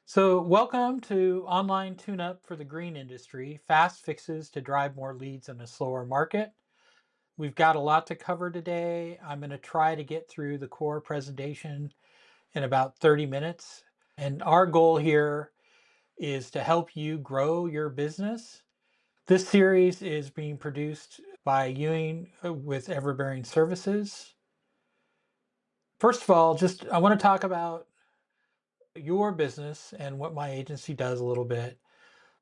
So, welcome to Online Tune Up for the Green Industry, fast fixes to drive more leads in a slower market. We've got a lot to cover today. I'm going to try to get through the core presentation in about 30 minutes. And our goal here is to help you grow your business. This series is being produced by Ewing with Everbearing Services. First of all, I want to talk about your business and what my agency does a little bit.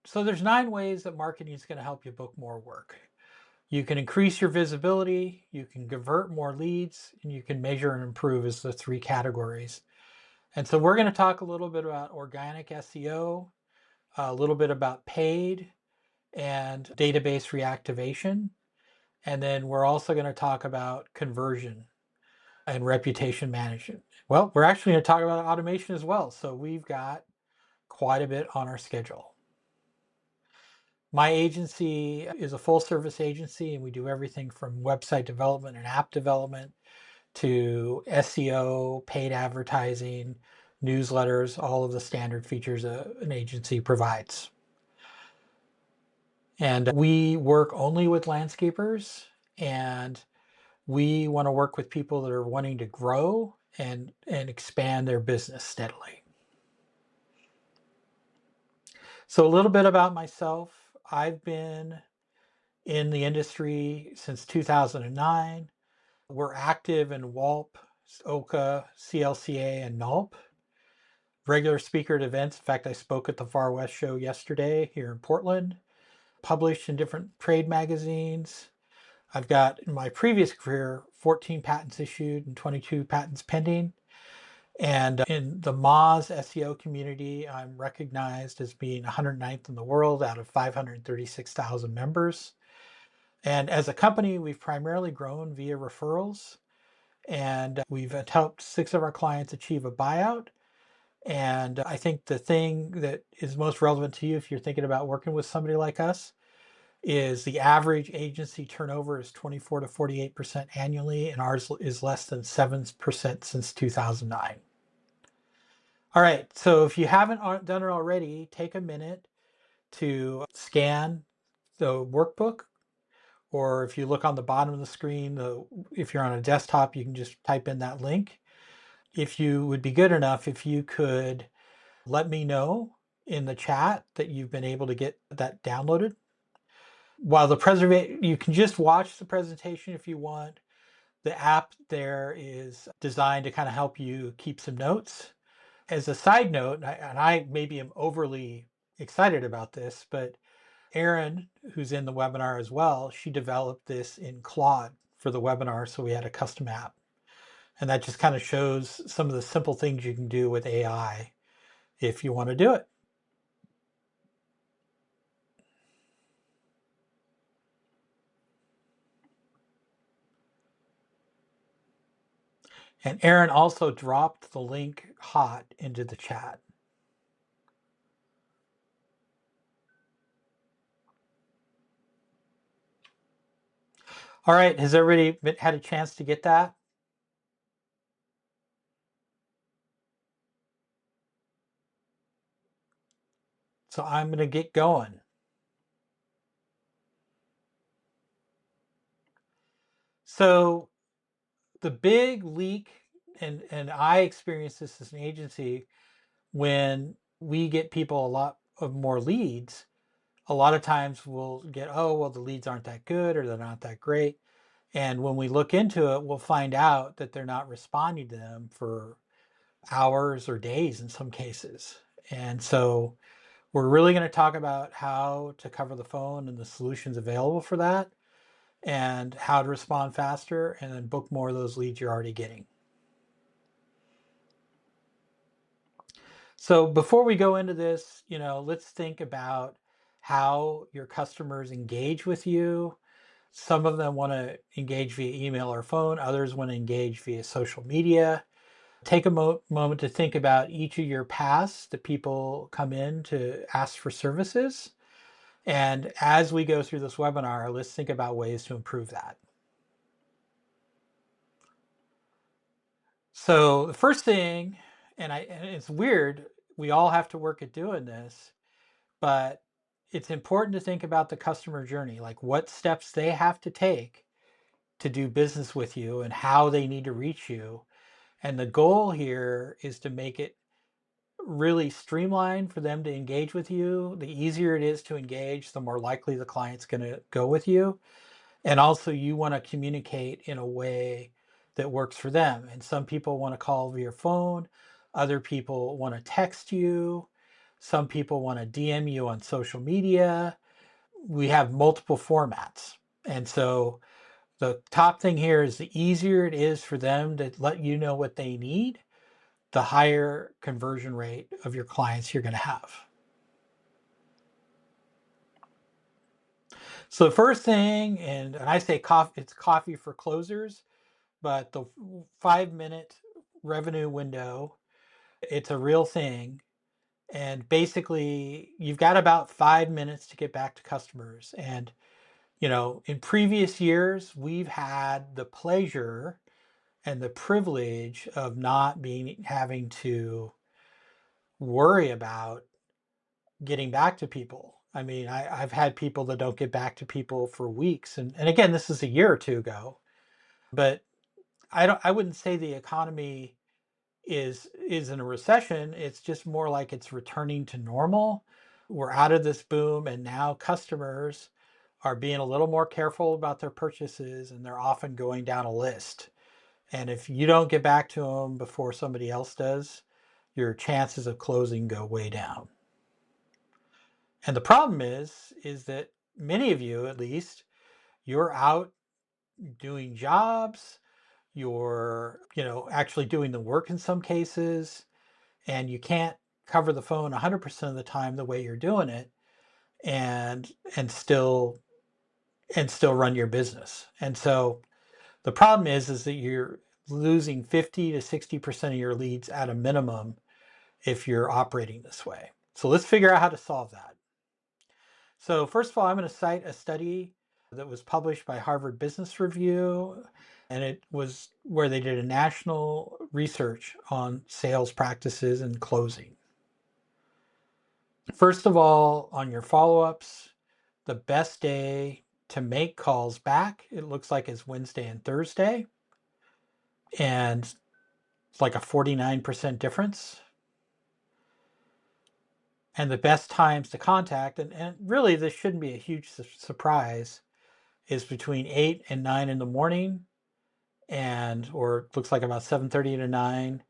So there's 9 ways that marketing is going to help you book more work. You can increase your visibility, you can convert more leads, and you can measure and improve as the 3 categories. And so we're going to talk a little bit about organic SEO, a little bit about paid and database reactivation. And then we're also going to talk about conversion and reputation management. Well, we're actually going to talk about automation as well. So we've got quite a bit on our schedule. My agency is a full service agency, and we do everything from website development and app development to SEO, paid advertising, newsletters, all of the standard features an agency provides. And we work only with landscapers, and we want to work with people that are wanting to grow and expand their business steadily. So a little bit about myself. I've been in the industry since 2009. We're active in WALP, OCA, CLCA, and NULP. Regular speaker at events. In fact, I spoke at the Far West show yesterday here in Portland. Published in different trade magazines. I've got, in my previous career, 14 patents issued and 22 patents pending. And in the Moz SEO community, I'm recognized as being 109th in the world out of 536,000 members. And as a company, we've primarily grown via referrals, and we've helped 6 of our clients achieve a buyout. And I think the thing that is most relevant to you if you're thinking about working with somebody like us is the average agency turnover is 24 to 48% annually, and ours is less than 7% since 2009. All right, so if you haven't done it already, take a minute to scan the workbook, or if you look on the bottom of the screen, if you're on a desktop, you can just type in that link. If you would be good enough, if you could let me know in the chat that you've been able to get that downloaded. While you can just watch the presentation if you want. The app there is designed to kind of help you keep some notes. As a side note, and I maybe am overly excited about this, but Erin, who's in the webinar as well, she developed this in Claude for the webinar, so we had a custom app. And that just kind of shows some of the simple things you can do with AI if you want to do it. And Erin also dropped the link hot into the chat. All right, has everybody had a chance to get that? So I'm going to get going. So the big leak, and I experienced this as an agency, when we get people a lot of more leads, a lot of times we'll get, oh, well, the leads aren't that good or they're not that great. And when we look into it, we'll find out that they're not responding to them for hours or days in some cases. And so we're really going to talk about how to cover the phone and the solutions available for that, and how to respond faster and then book more of those leads you're already getting. So before we go into this, let's think about how your customers engage with you. Some of them want to engage via email or phone, others want to engage via social media. Take a moment to think about each of your paths that people come in to ask for services. And as we go through this webinar, let's think about ways to improve that. So the first thing, and it's weird, we all have to work at doing this, but it's important to think about the customer journey, like what steps they have to take to do business with you and how they need to reach you. And the goal here is to make it really streamlined for them to engage with you. The easier it is to engage, the more likely the client's going to go with you. And also, you want to communicate in a way that works for them. And some people want to call via phone, other people want to text you, some people want to DM you on social media. We have multiple formats. And so, the top thing here is the easier it is for them to let you know what they need, the higher conversion rate of your clients you're going to have. So the first thing, and I say it's coffee for closers, but the 5 minute revenue window, it's a real thing. And basically, you've got about 5 minutes to get back to customers. And, in previous years, we've had the pleasure and the privilege of not having to worry about getting back to people. I mean, I've had people that don't get back to people for weeks. And again, this is a year or two ago. But I wouldn't say the economy is in a recession. It's just more like it's returning to normal. We're out of this boom, and now customers are being a little more careful about their purchases, and they're often going down a list. And if you don't get back to them before somebody else does, your chances of closing go way down. And the problem is that many of you, at least, you're out doing jobs, you're, actually doing the work in some cases, and you can't cover the phone 100% of the time the way you're doing it and and still and still run your business. And so the problem is that you're losing 50 to 60% of your leads at a minimum if you're operating this way. So let's figure out how to solve that. So first of all, I'm going to cite a study that was published by Harvard Business Review, and it was where they did a national research on sales practices and closing. First of all, on your follow-ups, the best day to make calls back, it looks like is Wednesday and Thursday, and it's like a 49% difference. And the best times to contact, and really this shouldn't be a huge surprise, is between 8 and 9 in the morning, or it looks like about 7:30 to 9,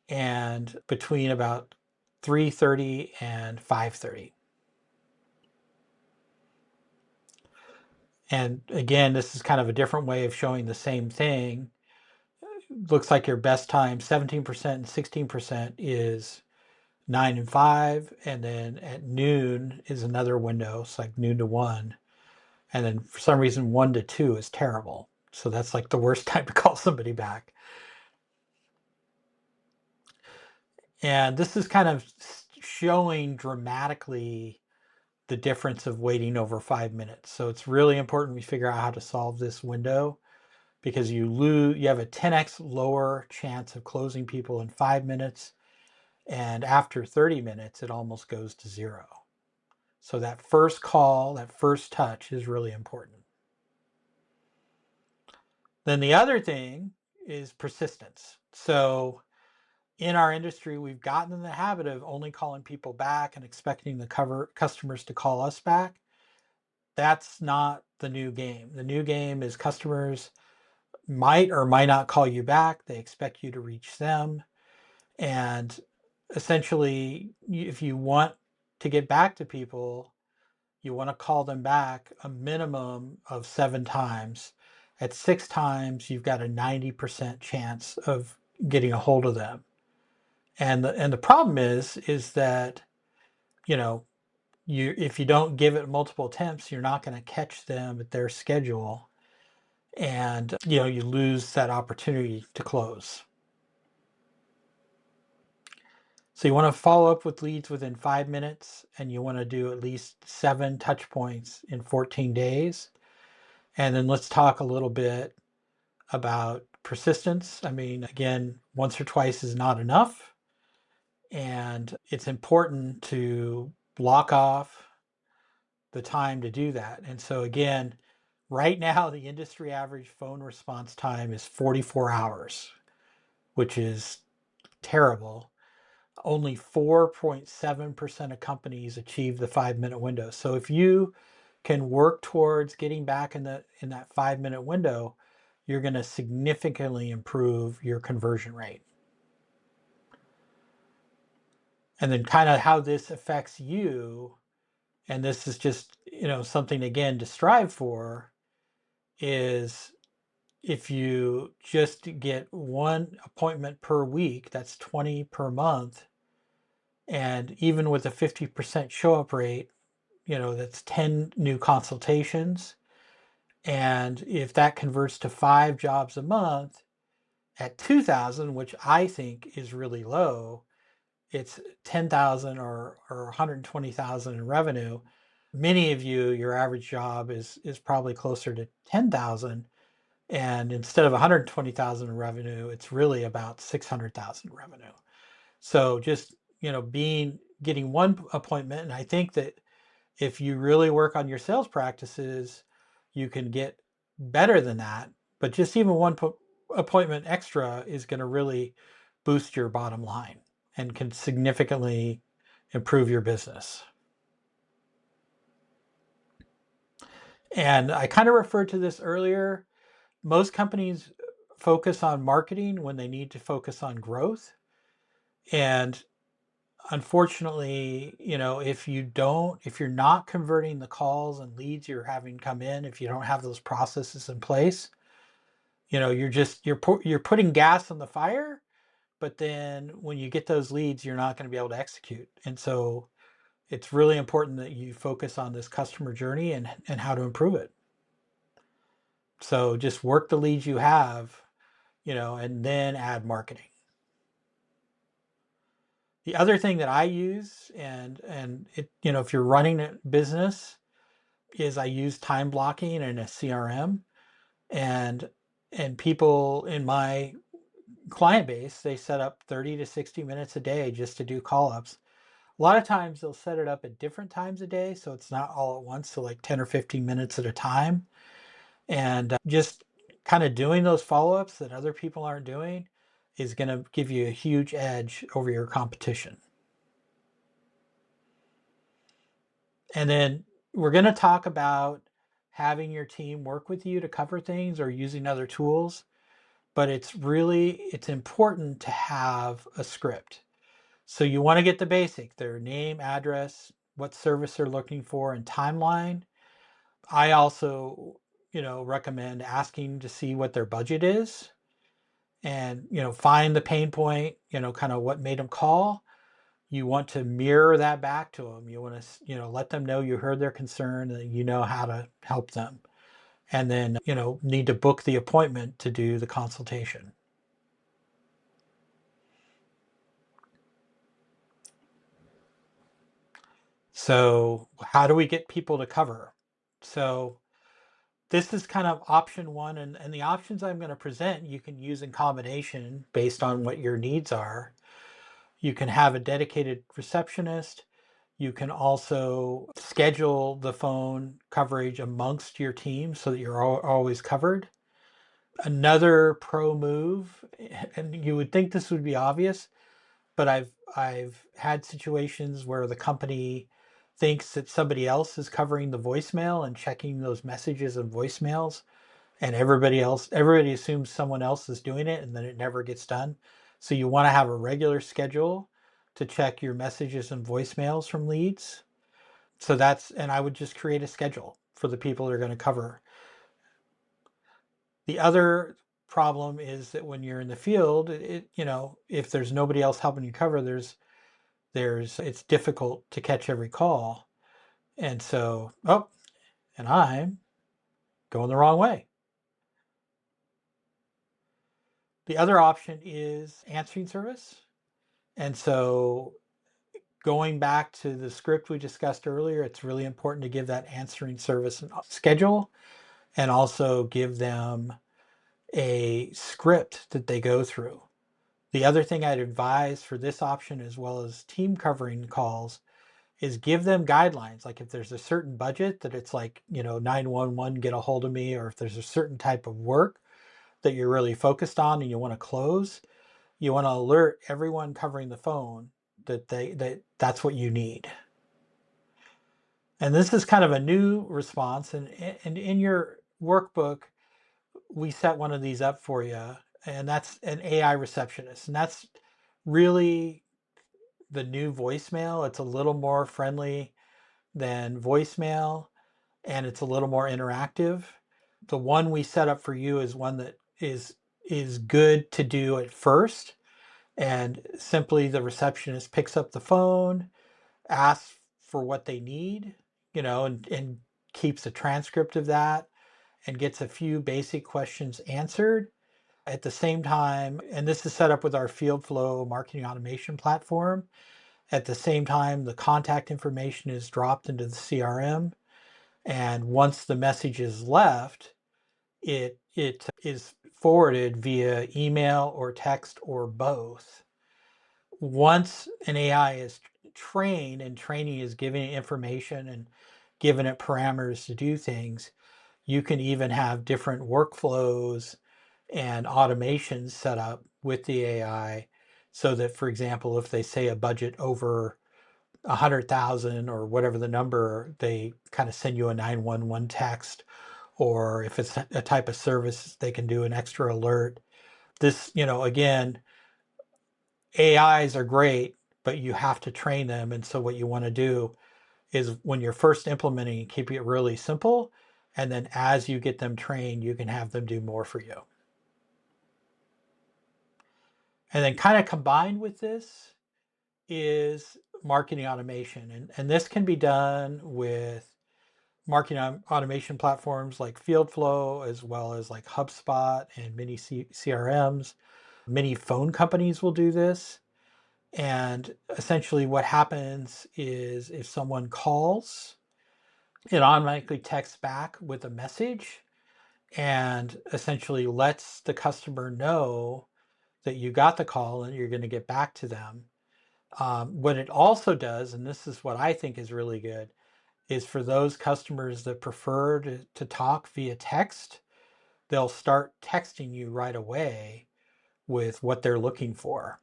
and between about 3:30 and 5:30. And again, this is kind of a different way of showing the same thing. Looks like your best time, 17% and 16%, is 9 and 5, and then at noon is another window. It's like noon to 1. And then for some reason 1 to 2 is terrible. So that's like the worst time to call somebody back. And this is kind of showing dramatically the difference of waiting over 5 minutes. So it's really important we figure out how to solve this window, because you have a 10x lower chance of closing people in 5 minutes, and after 30 minutes it almost goes to zero. So that first call, that first touch, is really important. Then the other thing is persistence. So in our industry, we've gotten in the habit of only calling people back and expecting the customers to call us back. That's not the new game. The new game is customers might or might not call you back. They expect you to reach them. And essentially, if you want to get back to people, you want to call them back a minimum of 7 times. At 6 times, you've got a 90% chance of getting a hold of them. And the problem is that, if you don't give it multiple attempts, you're not going to catch them at their schedule, and you lose that opportunity to close. So you want to follow up with leads within 5 minutes, and you want to do at least 7 touch points in 14 days. And then let's talk a little bit about persistence. I mean, again, once or twice is not enough. And it's important to block off the time to do that. And so again, right now the industry average phone response time is 44 hours, which is terrible. Only 4.7% of companies achieve the 5-minute window. So if you can work towards getting back in that 5-minute window, you're going to significantly improve your conversion rate. And then kind of how this affects you, and this is just, something again to strive for, is if you just get one appointment per week, that's 20 per month. And even with a 50% show up rate, that's 10 new consultations. And if that converts to 5 jobs a month at 2,000, which I think is really low, it's 10,000 or 120,000 in revenue. Many of you, your average job is probably closer to 10,000. And instead of 120,000 in revenue, it's really about 600,000 revenue. So just, getting one appointment. And I think that if you really work on your sales practices, you can get better than that. But just even one appointment extra is going to really boost your bottom line and can significantly improve your business. And I kind of referred to this earlier. Most companies focus on marketing when they need to focus on growth. And unfortunately, if you're not converting the calls and leads you're having come in, if you don't have those processes in place, you're putting gas on the fire, but then when you get those leads, you're not going to be able to execute. And so it's really important that you focus on this customer journey and how to improve it. So just work the leads you have, and then add marketing. The other thing that I use, and it, if you're running a business, is I use time blocking in a CRM, and people in my client base, they set up 30 to 60 minutes a day just to do call ups. A lot of times they'll set it up at different times a day, so it's not all at once, so like 10 or 15 minutes at a time. And just kind of doing those follow ups that other people aren't doing is going to give you a huge edge over your competition. And then we're going to talk about having your team work with you to cover things or using other tools. But it's important to have a script. So you want to get the basic, their name, address, what service they're looking for, and timeline. I also, recommend asking to see what their budget is and, find the pain point, kind of what made them call. You want to mirror that back to them. You want to, let them know you heard their concern and you know how to help them. And then, need to book the appointment to do the consultation. So how do we get people to cover? So this is kind of option one, and the options I'm going to present you can use in combination based on what your needs are. You can have a dedicated receptionist. You can also schedule the phone coverage amongst your team so that you're always covered. Another pro move, and you would think this would be obvious, but I've had situations where the company thinks that somebody else is covering the voicemail and checking those messages and voicemails, and everybody assumes someone else is doing it, and then it never gets done. So you want to have a regular schedule to check your messages and voicemails from leads. So and I would just create a schedule for the people that are going to cover. The other problem is that when you're in the field, if there's nobody else helping you cover, it's difficult to catch every call. And so, and I'm going the wrong way. The other option is answering service. And so going back to the script we discussed earlier, it's really important to give that answering service a schedule and also give them a script that they go through. The other thing I'd advise for this option, as well as team covering calls, is give them guidelines. Like if there's a certain budget that it's like, 911, get a hold of me, or if there's a certain type of work that you're really focused on and you want to close, you want to alert everyone covering the phone that's what you need. And this is kind of a new response. And in your workbook, we set one of these up for you, and that's an AI receptionist. And that's really the new voicemail. It's a little more friendly than voicemail, and it's a little more interactive. The one we set up for you is one that is good to do at first, and simply the receptionist picks up the phone, asks for what they need, and keeps a transcript of that and gets a few basic questions answered. At the same time, and this is set up with our field flow marketing automation platform, at the same time, the contact information is dropped into the CRM. And once the message is left, it is forwarded via email or text or both. Once an AI is trained and training is giving it information and giving it parameters to do things, you can even have different workflows and automations set up with the AI so that, for example, if they say a budget over 100,000 or whatever the number, they kind of send you a 911 text, or if it's a type of service, they can do an extra alert. This, again, AIs are great, but you have to train them. And so what you want to do is when you're first implementing, keep it really simple. And then as you get them trained, you can have them do more for you. And then kind of combined with this is marketing automation. And this can be done with marketing automation platforms like FieldFlow, as well as like HubSpot and many CRMs. Many phone companies will do this. And essentially what happens is if someone calls, it automatically texts back with a message and essentially lets the customer know that you got the call and you're going to get back to them. What it also does, and this is what I think is really good, is for those customers that prefer to talk via text, they'll start texting you right away with what they're looking for.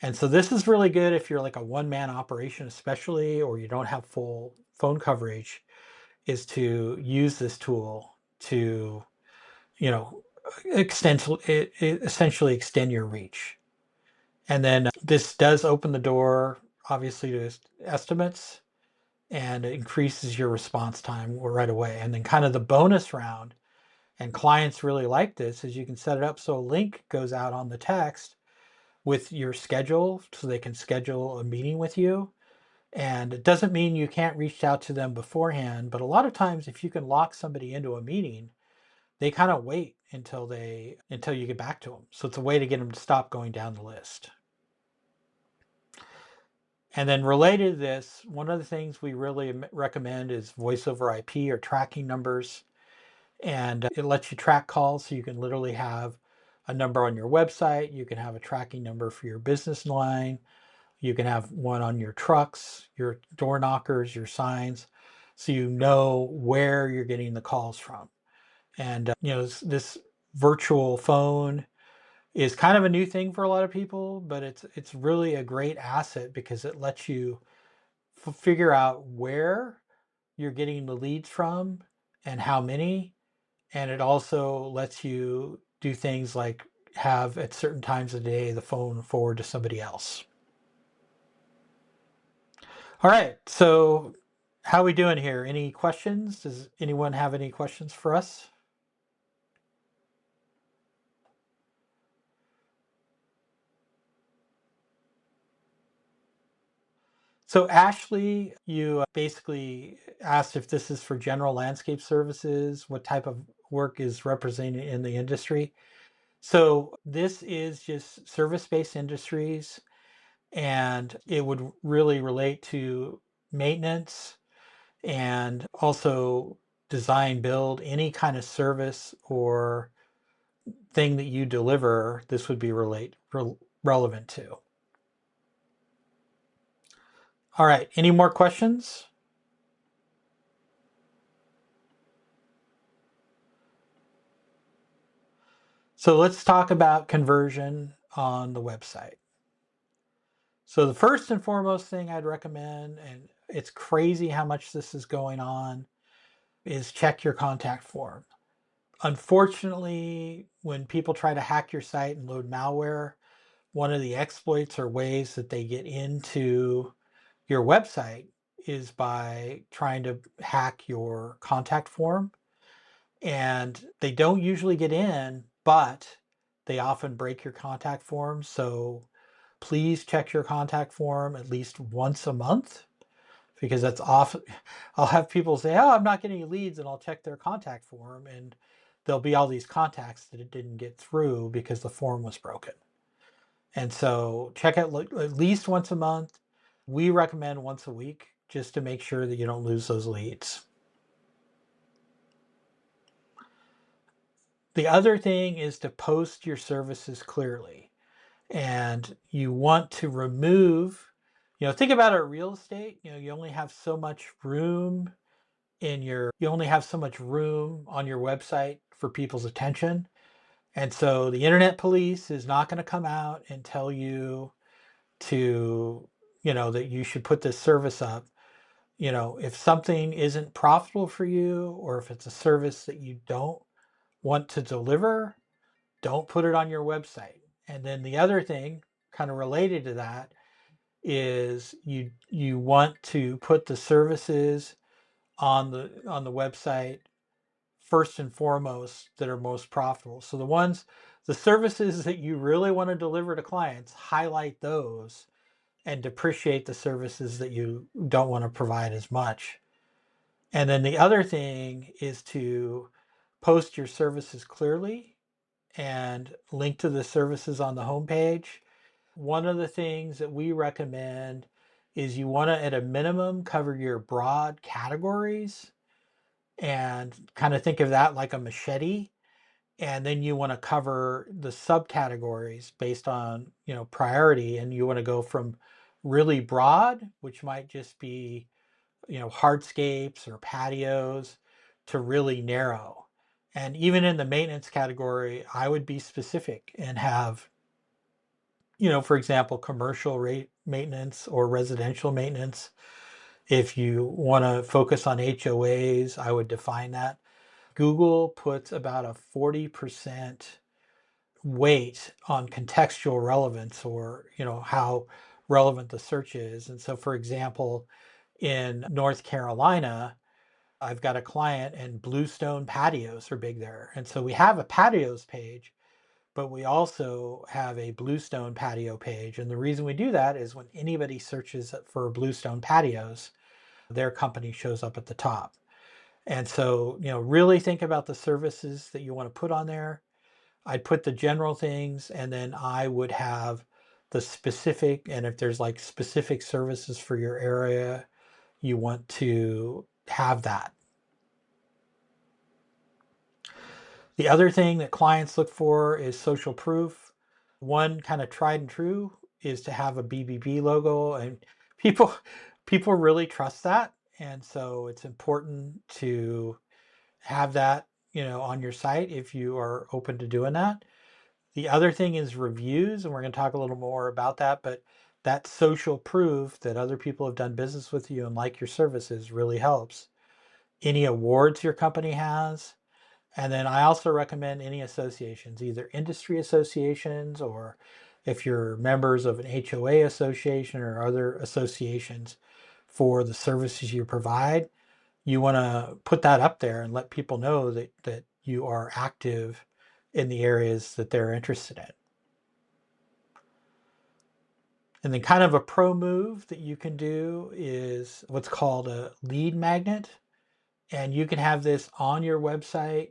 And so this is really good if you're like a one-man operation, especially, or you don't have full phone coverage, is to use this tool to, you know, essentially extend your reach. And then this does open the door, obviously, to estimates, and it increases your response time right away. And then kind of the bonus round, and clients really like this, is you can set it up so a link goes out on the text with your schedule so they can schedule a meeting with you. And it doesn't mean you can't reach out to them beforehand, but a lot of times if you can lock somebody into a meeting, they kind of wait until you get back to them. So it's a way to get them to stop going down the list. And then related to this, one of the things we really recommend is voice over IP or tracking numbers. And it lets you track calls, so you can literally have a number on your website. You can have a tracking number for your business line. You can have one on your trucks, your door knockers, your signs, so you know where you're getting the calls from. And this virtual phone is kind of a new thing for a lot of people, but it's really a great asset because it lets you figure out where you're getting the leads from and how many. And it also lets you do things like have at certain times of the day the phone forward to somebody else. All right, so how are we doing here? Any questions? Does anyone have any questions for us? So Ashley, you basically asked if this is for general landscape services, what type of work is represented in the industry. So this is just service-based industries, and it would really relate to maintenance and also design, build, any kind of service or thing that you deliver. This would be relevant to. All right, any more questions? So let's talk about conversion on the website. So the first and foremost thing I'd recommend, and it's crazy how much this is going on, is check your contact form. Unfortunately, when people try to hack your site and load malware, one of the exploits or ways that they get into your website is by trying to hack your contact form. And they don't usually get in, but they often break your contact form. So please check your contact form at least once a month, because that's often, I'll have people say, oh, I'm not getting any leads, and I'll check their contact form and there'll be all these contacts that it didn't get through because the form was broken. And so check it at least once a month. We recommend once a week, just to make sure that you don't lose those leads. The other thing is to post your services clearly. And you want to remove, think about our real estate. You only have so much room you only have so much room on your website for people's attention. And so the internet police is not going to come out and tell you to, that you should put this service up. If something isn't profitable for you, or if it's a service that you don't want to deliver, don't put it on your website. And then the other thing, kind of related to that, is you want to put the services on the website first and foremost that are most profitable. So the services that you really want to deliver to clients, highlight those and depreciate the services that you don't want to provide as much. And then the other thing is to post your services clearly and link to the services on the homepage. One of the things that we recommend is you want to, at a minimum, cover your broad categories, and kind of think of that like a machete. And then you want to cover the subcategories based on, priority. And you want to go from really broad, which might just be, hardscapes or patios, to really narrow. And even in the maintenance category, I would be specific and have, for example, commercial rate maintenance or residential maintenance. If you want to focus on HOAs, I would define that. Google puts about a 40% weight on contextual relevance, or, how relevant the search is. And so, for example, in North Carolina, I've got a client, and bluestone patios are big there. And so we have a patios page, but we also have a bluestone patio page. And the reason we do that is when anybody searches for bluestone patios, their company shows up at the top. And so, really think about the services that you want to put on there. I'd put the general things, and then I would have the specific, and if there's like specific services for your area, you want to have that. The other thing that clients look for is social proof. One kind of tried and true is to have a BBB logo, and people people really trust that. And so it's important to have that, on your site if you are open to doing that. The other thing is reviews, and we're going to talk a little more about that, but that social proof that other people have done business with you and like your services really helps. Any awards your company has. And then I also recommend any associations, either industry associations, or if you're members of an HOA association or other associations for the services you provide, you want to put that up there and let people know that you are active in the areas that they're interested in. And then kind of a pro move that you can do is what's called a lead magnet. And you can have this on your website,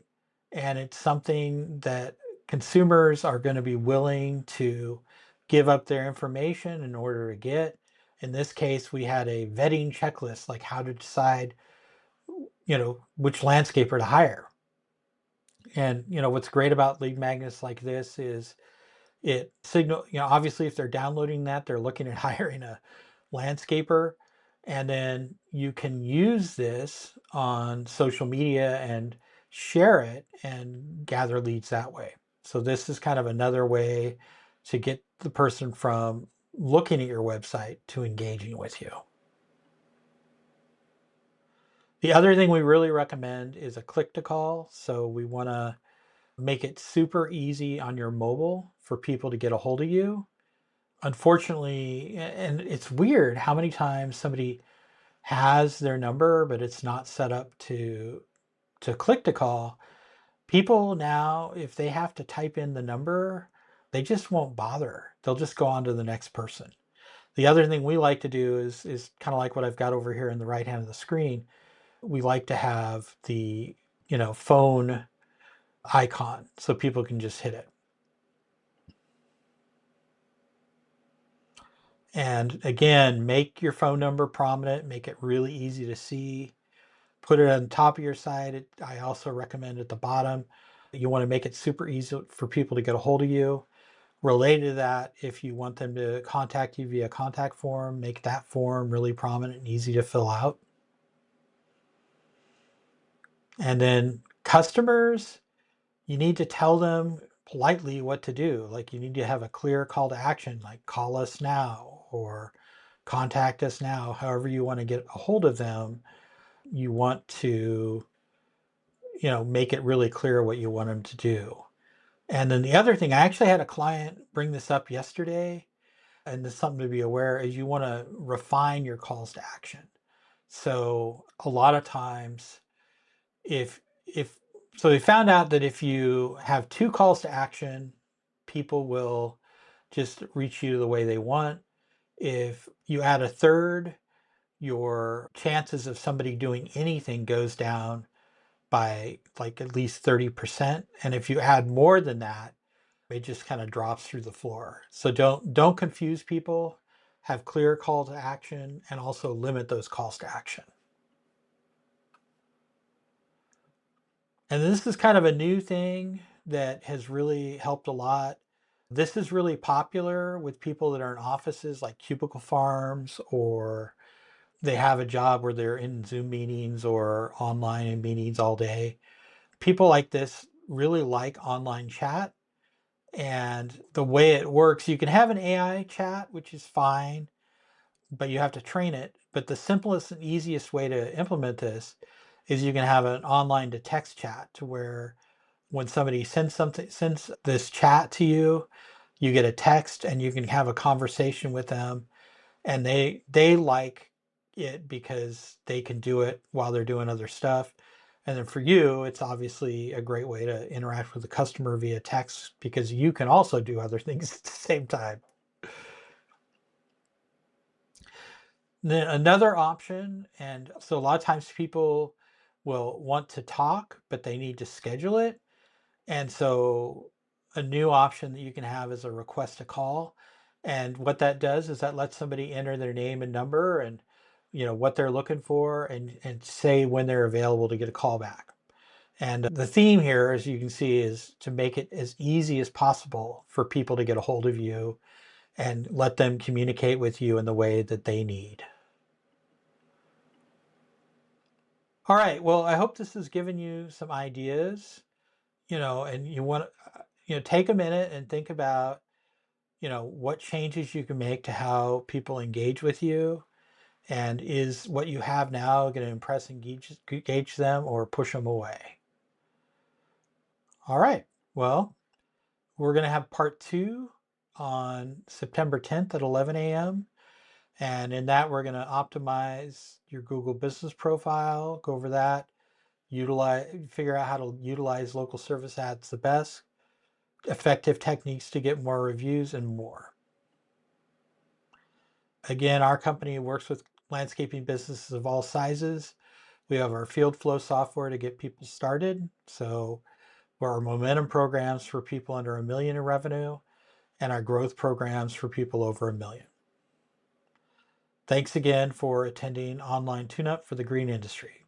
and it's something that consumers are going to be willing to give up their information in order to get. In this case, we had a vetting checklist, like how to decide, which landscaper to hire. And, what's great about lead magnets like this is It signal, obviously if they're downloading that, they're looking at hiring a landscaper. And then you can use this on social media and share it and gather leads that way. So this is kind of another way to get the person from looking at your website to engaging with you. The other thing we really recommend is a click to call. So we want to make it super easy on your mobile for people to get a hold of you. Unfortunately, and it's weird how many times somebody has their number, but it's not set up to click to call. People now, if they have to type in the number, they just won't bother. They'll just go on to the next person. The other thing we like to do is kind of like what I've got over here in the right hand of the screen. We like to have the phone icon so people can just hit it. And again, make your phone number prominent, make it really easy to see. Put it on the top of your site. I also recommend at the bottom. You want to make it super easy for people to get a hold of you. Related to that, if you want them to contact you via contact form, make that form really prominent and easy to fill out. And then customers, you need to tell them politely what to do. Like you need to have a clear call to action, like call us now or contact us now. However you want to get a hold of them, you want to make it really clear what you want them to do. And then the other thing, I actually had a client bring this up yesterday, and this is something to be aware, is you want to refine your calls to action. So a lot of times, if so they found out that if you have two calls to action, people will just reach you the way they want. If you add a third, your chances of somebody doing anything goes down by like at least 30%. And if you add more than that, it just kind of drops through the floor. So don't confuse people. Have clear call to action and also limit those calls to action. And this is kind of a new thing that has really helped a lot. This is really popular with people that are in offices like cubicle farms, or they have a job where they're in Zoom meetings or online in meetings all day. People like this really like online chat. And the way it works, you can have an AI chat, which is fine, but you have to train it. But the simplest and easiest way to implement this is you can have an online to text chat, to where when somebody sends this chat to you, you get a text and you can have a conversation with them, and they like it because they can do it while they're doing other stuff. And then for you, it's obviously a great way to interact with the customer via text, because you can also do other things at the same time. Then another option, and so a lot of times people will want to talk, but they need to schedule it. And so a new option that you can have is a request to call. And what that does is that lets somebody enter their name and number and what they're looking for, and say when they're available to get a call back. And the theme here, as you can see, is to make it as easy as possible for people to get a hold of you and let them communicate with you in the way that they need. All right, well, I hope this has given you some ideas, and you want to, take a minute and think about, what changes you can make to how people engage with you. And is what you have now going to impress and engage them or push them away? All right, well, we're going to have part 2 on September 10th at 11 a.m. And in that, we're going to optimize your Google business profile, go over that, figure out how to utilize local service ads the best, effective techniques to get more reviews, and more. Again, our company works with landscaping businesses of all sizes. We have our field flow software to get people started. So our momentum programs for people under $1 million in revenue, and our growth programs for people over $1 million. Thanks again for attending Online Tune-Up for the Green Industry.